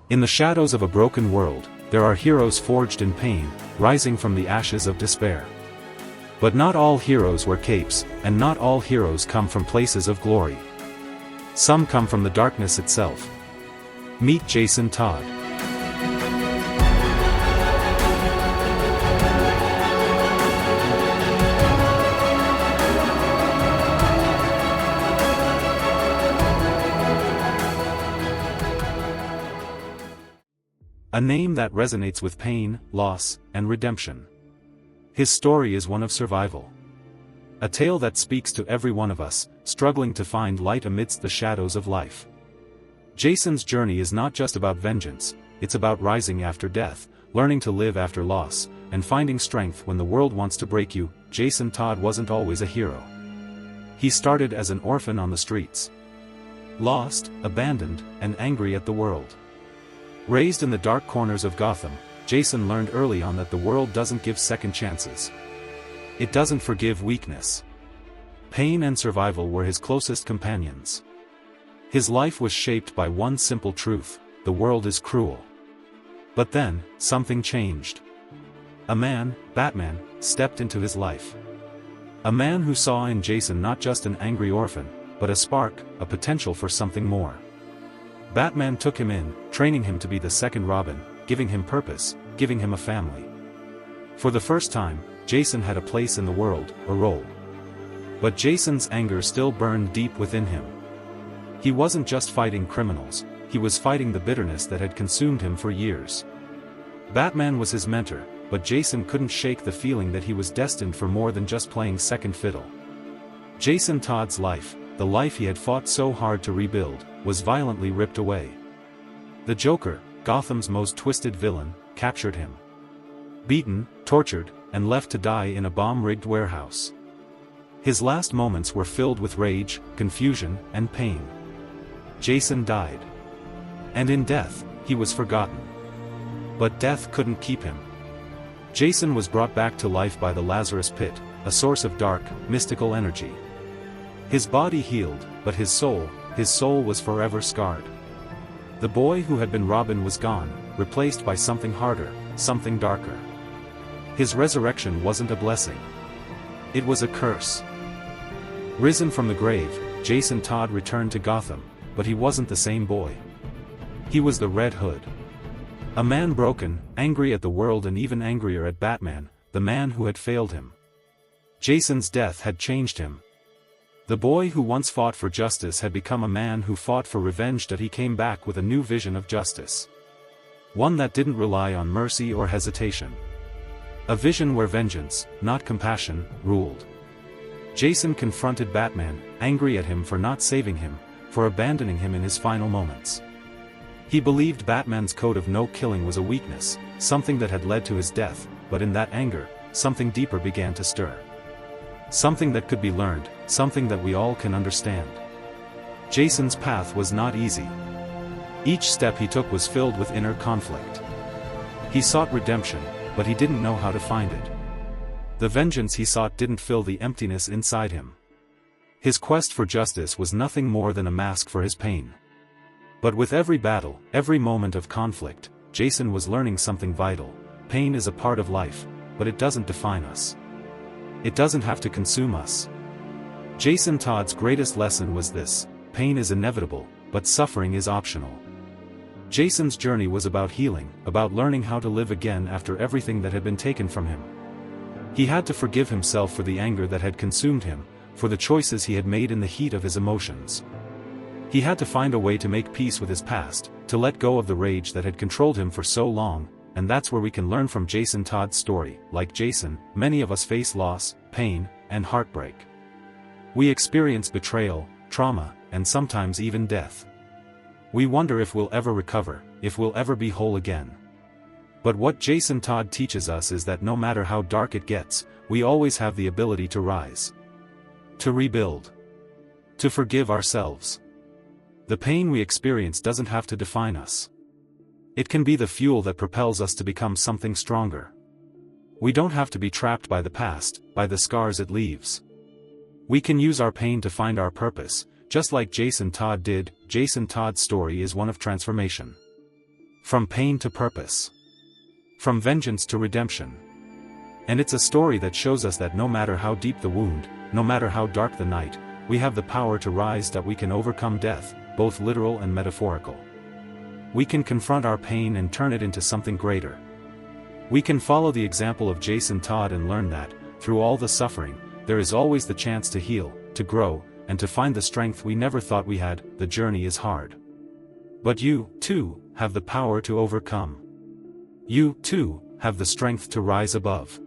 In the shadows of a broken world, there are heroes forged in pain, rising from the ashes of despair. But not all heroes wear capes, and not all heroes come from places of glory. Some come from the darkness itself. Meet Jason Todd. A name that resonates with pain, loss, and redemption. His story is one of survival. A tale that speaks to every one of us, struggling to find light amidst the shadows of life. Jason's journey is not just about vengeance, it's about rising after death, learning to live after loss, and finding strength when the world wants to break you. Jason Todd wasn't always a hero. He started as an orphan on the streets. Lost, abandoned, and angry at the world. Raised in the dark corners of Gotham, Jason learned early on that the world doesn't give second chances. It doesn't forgive weakness. Pain and survival were his closest companions. His life was shaped by one simple truth: the world is cruel. But then, something changed. A man, Batman, stepped into his life. A man who saw in Jason not just an angry orphan, but a spark, a potential for something more. Batman took him in, training him to be the second Robin, giving him purpose, giving him a family. For the first time, Jason had a place in the world, a role. But Jason's anger still burned deep within him. He wasn't just fighting criminals, he was fighting the bitterness that had consumed him for years. Batman was his mentor, but Jason couldn't shake the feeling that he was destined for more than just playing second fiddle. Jason Todd's life, the life he had fought so hard to rebuild, was violently ripped away. The Joker, Gotham's most twisted villain, captured him. Beaten, tortured, and left to die in a bomb-rigged warehouse. His last moments were filled with rage, confusion, and pain. Jason died. And in death, he was forgotten. But death couldn't keep him. Jason was brought back to life by the Lazarus Pit, a source of dark, mystical energy. His body healed, but his soul was forever scarred. The boy who had been Robin was gone, replaced by something harder, something darker. His resurrection wasn't a blessing. It was a curse. Risen from the grave, Jason Todd returned to Gotham, but he wasn't the same boy. He was the Red Hood. A man broken, angry at the world and even angrier at Batman, the man who had failed him. Jason's death had changed him. The boy who once fought for justice had become a man who fought for revenge. That he came back with a new vision of justice. One that didn't rely on mercy or hesitation. A vision where vengeance, not compassion, ruled. Jason confronted Batman, angry at him for not saving him, for abandoning him in his final moments. He believed Batman's code of no killing was a weakness, something that had led to his death, but in that anger, something deeper began to stir. Something that could be learned, something that we all can understand. Jason's path was not easy. Each step he took was filled with inner conflict. He sought redemption, but he didn't know how to find it. The vengeance he sought didn't fill the emptiness inside him. His quest for justice was nothing more than a mask for his pain. But with every battle, every moment of conflict, Jason was learning something vital. Pain is a part of life, but it doesn't define us. It doesn't have to consume us. Jason Todd's greatest lesson was this: pain is inevitable, but suffering is optional. Jason's journey was about healing, about learning how to live again after everything that had been taken from him. He had to forgive himself for the anger that had consumed him, for the choices he had made in the heat of his emotions. He had to find a way to make peace with his past, to let go of the rage that had controlled him for so long. And that's where we can learn from Jason Todd's story. Like Jason, many of us face loss, pain, and heartbreak. We experience betrayal, trauma, and sometimes even death. We wonder if we'll ever recover, if we'll ever be whole again. But what Jason Todd teaches us is that no matter how dark it gets, we always have the ability to rise. To rebuild. To forgive ourselves. The pain we experience doesn't have to define us. It can be the fuel that propels us to become something stronger. We don't have to be trapped by the past, by the scars it leaves. We can use our pain to find our purpose, just like Jason Todd did. Jason Todd's story is one of transformation. From pain to purpose. From vengeance to redemption. And it's a story that shows us that no matter how deep the wound, no matter how dark the night, we have the power to rise, that we can overcome death, both literal and metaphorical. We can confront our pain and turn it into something greater. We can follow the example of Jason Todd and learn that, through all the suffering, there is always the chance to heal, to grow, and to find the strength we never thought we had. The journey is hard. But you, too, have the power to overcome. You, too, have the strength to rise above.